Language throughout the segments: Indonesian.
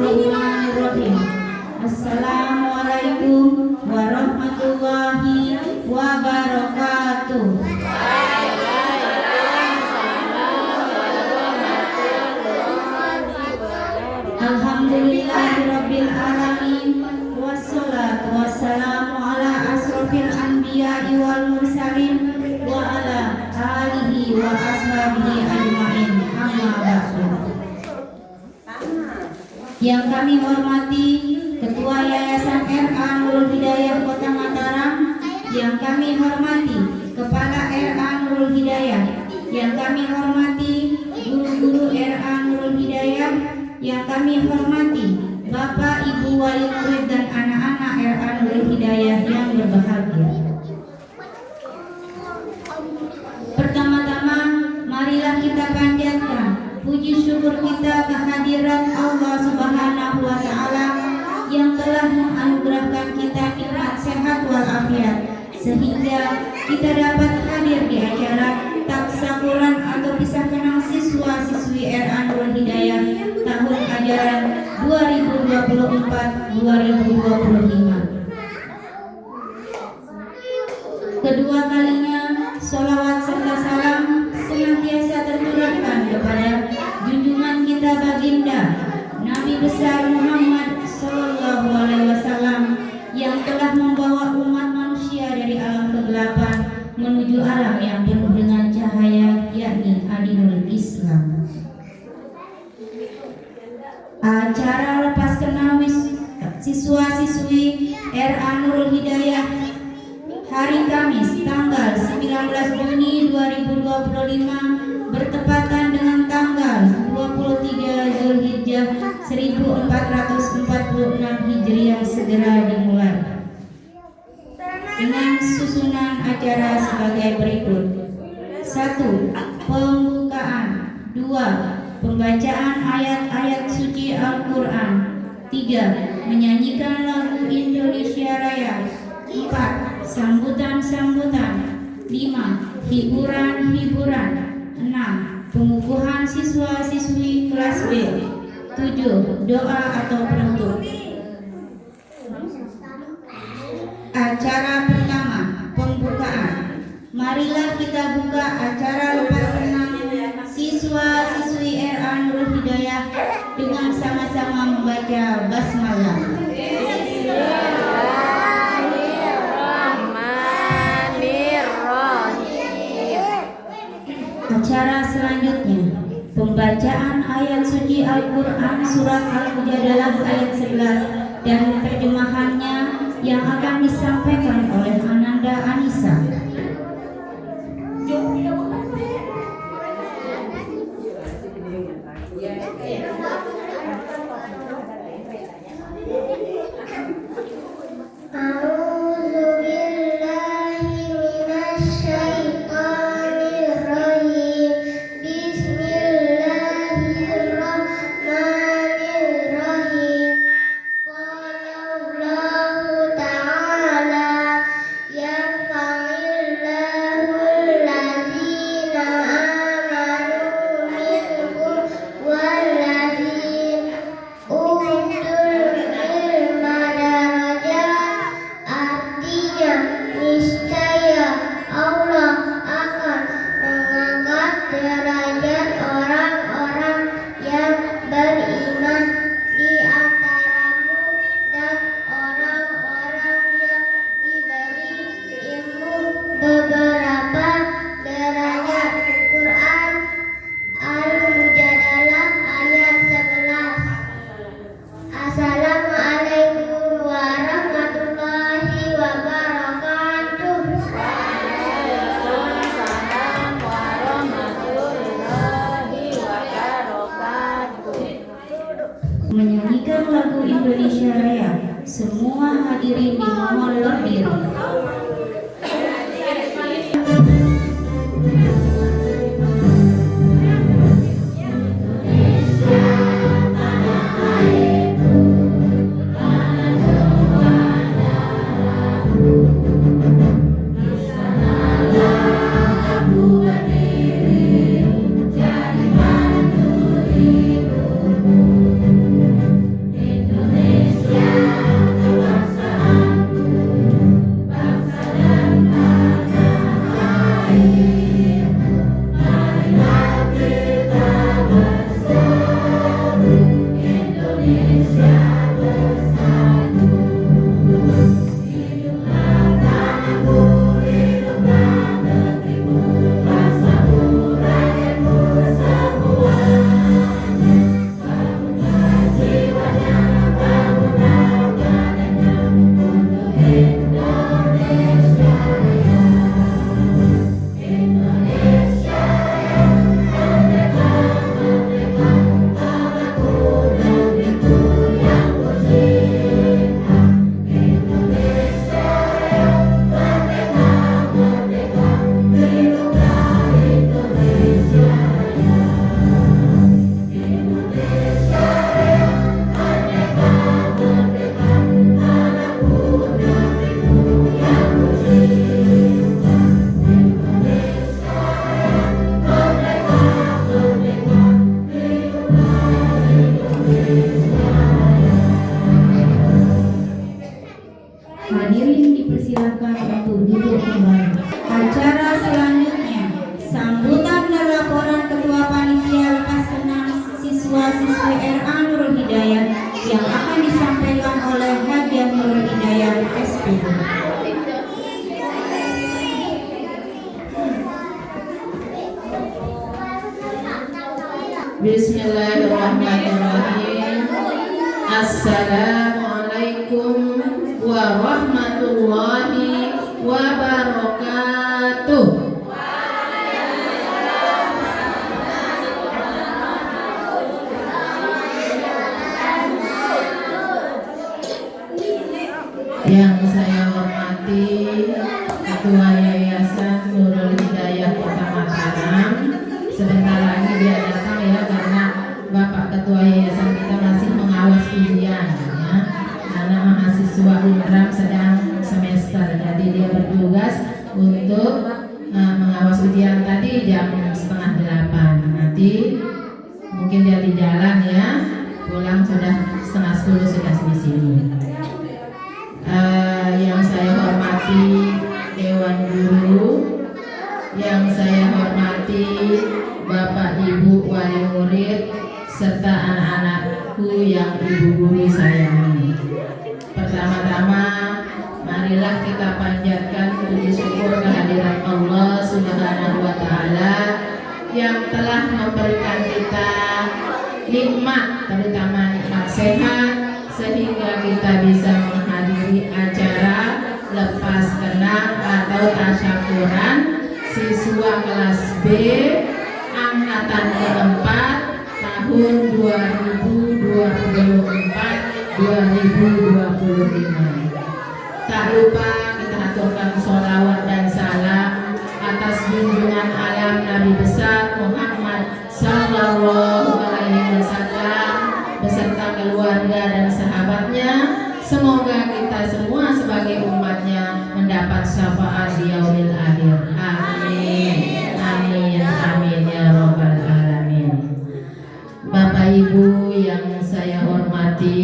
Bismillahirrahmanirrahim. Assalamualaikum warahmatullahi wabarakatuh. Alhamdulillahirabbil alamin wassalatu wassalamu ala asrofil anbiya'i wal mursalin wa ala alihi wa ashabihi ajma'in. Amma ba'du. Yang kami hormati Ketua Yayasan RA Nurul Hidayah Kota Mataram, yang kami hormati Kepala RA Nurul Hidayah, yang kami hormati guru-guru RA Nurul Hidayah, yang kami hormati Bapak Ibu wali murid dan anak-anak RA Nurul Hidayah yang berbahagia. Pertama-tama marilah kita panjatkan puji syukur kita kehadirat Allah Subhanahu wa Ta'ala yang telah menganugerahkan kita nikmat sehat walafiat sehingga kita dapat hadir di acara taksakuran atau kisah kenang siswa-siswi RA Nurul Hidayah tahun ajaran 2024-2025. Kedua kalinya sholawat serta salam senantiasa tercurahkan kepada junjungan kita baginda Nabi besar Muhammad Sallallahu Alaihi Wasallam yang telah membawa umat manusia dari alam kegelapan menuju alam yang penuh dengan cahaya, yakni Adinul Islam. Acara lepas kenal siswa-siswi RA Nurul Hidayah hari Kamis tanggal 19 Juni 2025 bertepatan dengan tanggal 23 Zulhijjah 1446 Hijriah segera dimulai dengan susunan acara sebagai berikut. 1. Pembukaan. 2. Pembacaan ayat-ayat suci Al-Quran. 3. Menyanyikan lagu Indonesia Raya. 4. Sambutan-sambutan. 5. Hiburan-hiburan. 6. Pengukuhan siswa-siswi kelas B. 7. Doa atau penutup. Acara pertama, pembukaan. Marilah kita buka acara lepas renang siswa-siswi RA Nurul Hidayah dengan sama-sama membaca basmalah. Acara selanjutnya, pembacaan ayat suci Al-Quran surat Al-Mujadalah ayat 11 dan terjemahannya yang akan disampaikan oleh Ananda Anissa. Menyanyikan lagu Indonesia Raya, semua hadirin dimohon berdiri. Assalamualaikum warahmatullahi wabarakatuh. Yang saya hormati Ketua Yayasan Nurul Hidayah Kota Mataram. Sebentar lagi dia datang ya, karena Bapak Ketua Yayasan kita masih mengawas ujian ya. Karena mahasiswa UNRAM sedang semester, jadi dia bertugas untuk mengawas ujian tadi jam 7:30. Nanti mungkin dia di jalan ya, pulang sudah 9:30 sudah di sini. Yang saya hormati Dewan Guru, yang saya hormati Bapak Ibu Wali Murid serta anak-anakku yang Ibu Guru sayangi. Pertama-tama marilah kita panjatkan puji syukur kehadiran Allah Subhanahu wa taala yang telah memberikan kita nikmat, terutama nikmat sehat, sehingga kita bisa menghadiri acara lepas kenang atau tasyakuran siswa kelas B angkatan keempat tahun 2024-2025. Tak lupa kita aturkan sholawat dan salam atas junjungan alam Nabi besar Muhammad Sallallahu Alaihi Wasallam beserta keluarga dan sahabatnya. Semoga kita semua sebagai umatnya mendapat syafaat di yaumil akhir. Amin. Amin. Amin ya rabbal alamin. Bapak Ibu yang saya hormati,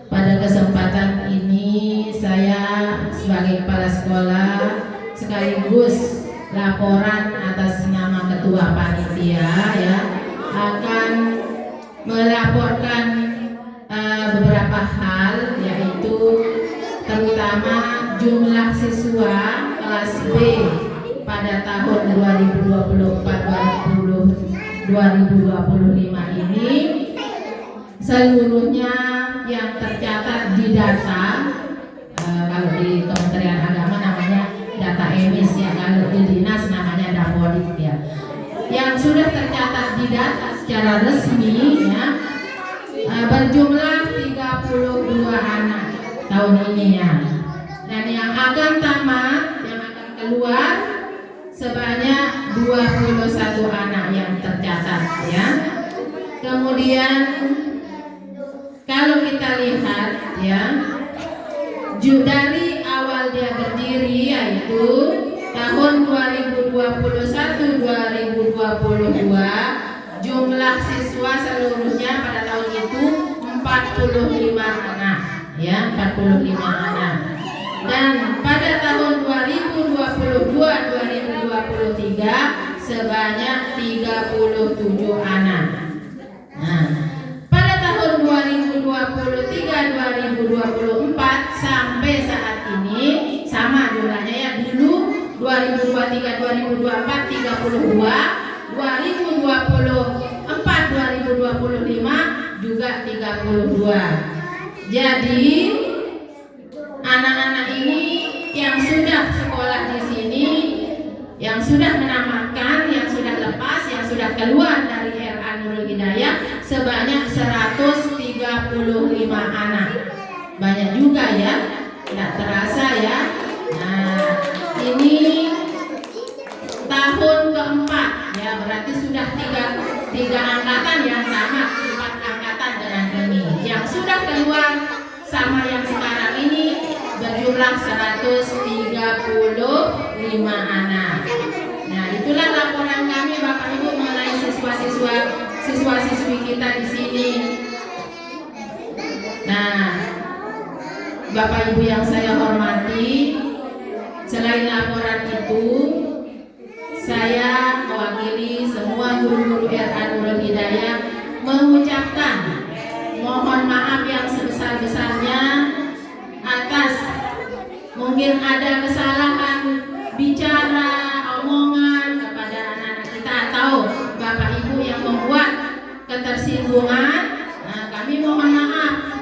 pada kesempatan ini saya sebagai kepala sekolah sekaligus laporan atas nama ketua panitia ya akan melaporkan beberapa hal, yaitu terutama jumlah siswa kelas B pada tahun 2024-2025 ini seluruhnya yang tercatat di data, kalau di Kementerian Agama namanya data emis ya, kalau di dinas namanya dapodik ya, yang sudah tercatat di data secara resmi ya berjumlah 32 anak tahun ini ya, dan yang akan tamat, yang akan keluar sebanyak 21 anak yang tercatat ya. Kemudian kalau kita lihat ya, dari awal dia berdiri yaitu tahun 2021-2022 jumlah siswa seluruhnya pada tahun itu 45 anak ya, 45 anak. Dan pada tahun 2022-2023 sebanyak 37 anak. Nah, pada tahun 2023-2024 sampai saat ini sama jumlahnya ya, dulu 2023-2024 32, 2024-2025 juga 32. Jadi anak-anak ini yang sudah sekolah di sini, yang sudah menamatkan, yang sudah lepas, yang sudah keluar dari RA Nurul Hidayah sebanyak 135 anak. Banyak juga ya, tidak terasa ya. Nah, ini tahun keempat ya, berarti sudah tiga angkatan yang tamat, 4 angkatan dengan ini. Yang sudah keluar sama yang sekarang ini berjumlah 135 anak. Nah, itulah laporan kami Bapak Ibu mengenai siswa-siswi kita di sini. Nah, Bapak Ibu yang saya hormati, selain laporan itu, saya mewakili semua guru-guru RA Nurul Hidayah mengucapkan mohon maaf yang sebesar-besarnya atas mungkin ada kesalahan bicara, omongan kepada anak-anak kita atau Bapak Ibu yang membuat ketersinggungan. Nah, kami mohon maaf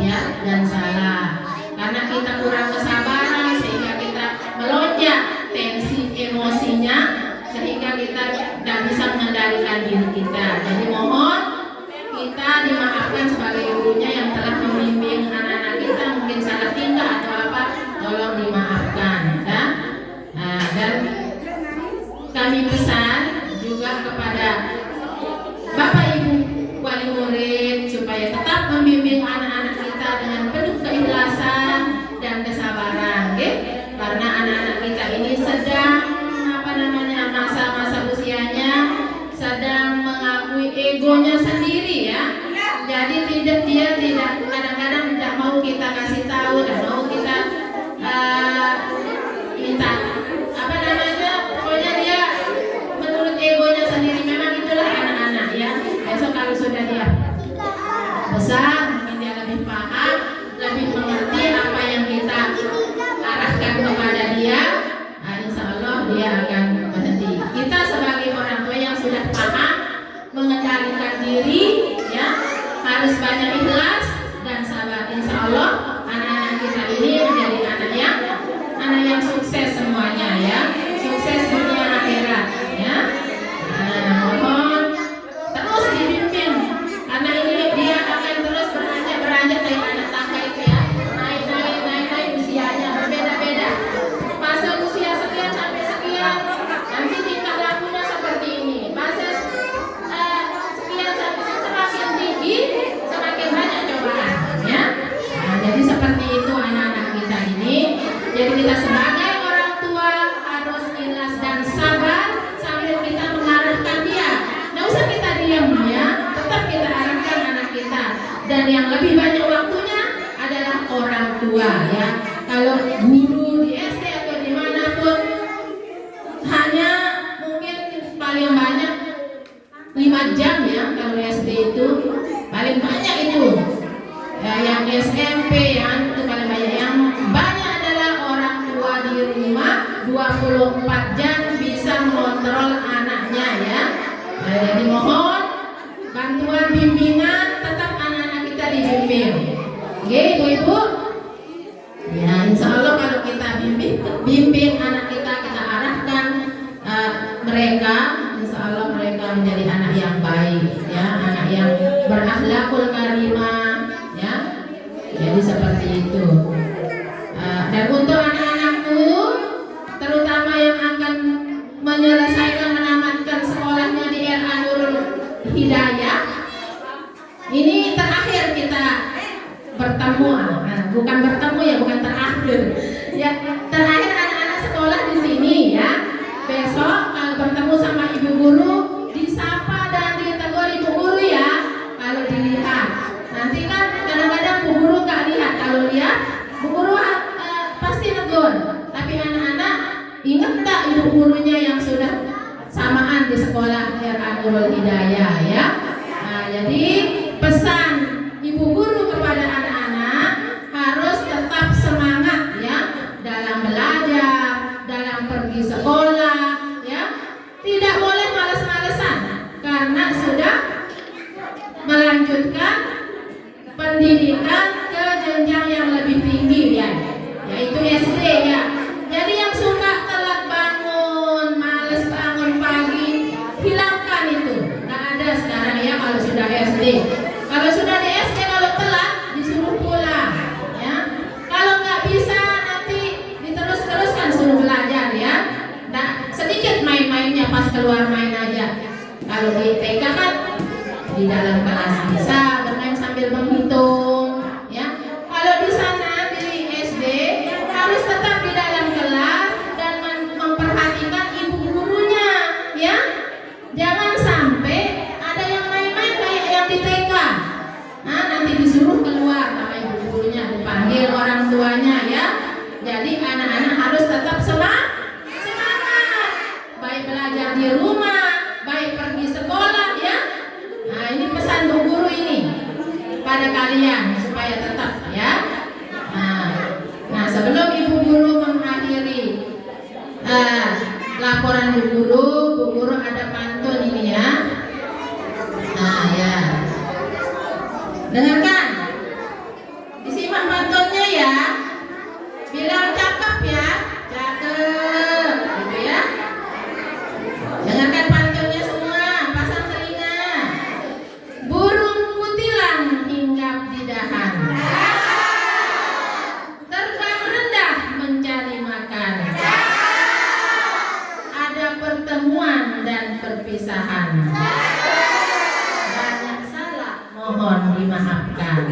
ya dan salah. Karena kita kurang kesabaran sehingga kita melonjak tensi emosinya sehingga kita tidak bisa mengendalikan diri kita. Jadi mohon kita dimaafkan sebagai gurunya yang telah membimbing anak-anak kita mungkin salah tingkah atau apa, tolong dimaafkan ya. Dan kami pesan juga kepada Bapak Ibu wali murid supaya tetap membimbing anak-anak kita dengan penuh keikhlasan dan kesabaran, okay? Karena anak-anak kita ini sedang masa-masa usianya sedang mengakui egonya sendiri ya. Jadi dia tidak kadang-kadang tidak mau kita kasih tahu, tidak mau kita minta pokoknya dia menurut egonya sendiri. Memang itulah anak-anak ya. Besok kalau sudah dia besar mungkin dia lebih paham, lebih mengerti apa yang kita arahkan kepada dia. Insya Allah dia akan berhenti. Kita sebagai orang tua yang sudah paham mengendalikan diri ya, harus banyak ikhlas dan sabar. Insya Allah anak-anak kita ini menjadi anak yang sukses semuanya ya, sukses dunia akhirat ya. Mohon terus dibimbing. Anak ini dia akan terus beranjak kayak anak tangga itu ya, naik usianya berbeda-beda. Masa usia sekian sampai sekian, nanti tingkah lakunya seperti ini. Masa sekian sampai semakin tinggi, semakin banyak cobaan ya. Jadi seperti itu anak-anak kita ini. Jadi kita sebagai orang tua harus ikhlas dan sabar sambil kita mengarahkan dia. Nggak usah kita diam ya, tetap kita arahkan anak kita. Dan yang lebih banyak waktunya adalah orang tua ya. Kalau guru di SD atau dimanapun hanya mungkin paling banyak 5 jam ya. Kalau SD itu paling banyak itu ya, yang SMP yang itu paling banyak. Yang banyak adalah orang tua di rumah 24 jam bisa mengontrol anaknya ya. Jadi mohon bantuan bimbingan, tetap anak-anak kita dibimbing. Oke ibu-ibu ya, insya Allah kalau kita bimbing anak kita arahkan mereka, insya Allah mereka menjadi anak yang baik ya, anak yang berakhlakul karimah ya. Jadi seperti itu. Dan untuk anak-anakku terutama yang akan menyelesaikan menamatkan sekolahnya di RA Nurul Hidayah, ini terakhir kita bertemu, bukan terakhir ya, terakhir anak-anak sekolah di sini ya. Besok kalau bertemu sama ibu guru disapa dan ditegur ibu guru ya. Kalau dilihat nanti kan kadang-kadang bu guru nggak lihat, kalau lihat bu guru pasti negur. Tapi anak-anak ingat tak ibu gurunya yang sudah samaan di sekolah RA Nurul Hidayah ya. Jadi pesan ibu guru kepada anak-anak harus tetap semangat ya dalam belajar, dalam pergi sekolah ya. Tidak boleh malas-malesan karena sudah melanjutkan pendidikan ke jenjang yang lebih tinggi ya, yaitu SD ya. Jadi yang suka telat bangun, males bangun pagi, hilangkan itu. Nggak ada sekarang ya kalau sudah SD. Kalau sudah di SD kalau telat disuruh pulang ya. Kalau nggak bisa nanti diterus-teruskan suruh belajar ya. Nah, sedikit main-mainnya pas keluar main aja. Kalau di TK kan di dalam kelas bisa bermain sambil menghitung ya. Kalau di sana di SD harus tetap di dalam kelas dan memperhatikan ibu gurunya ya. Jangan sampai ada yang main-main kayak yang di TK. Nah, nanti disuruh keluar sama ibu gurunya, dipanggil orang tuanya ya. Jadi anak-anak harus tetap semangat, baik belajar di rumah, baik pergi sekolah ya. Nah, ini pesan bu guru ini pada kalian supaya tetap ya. Nah sebelum ibu guru mengakhiri laporan bu guru ada pantun ini ya. Nah ya, dengarkan. perpisahan. Banyak salah mohon dimaafkan.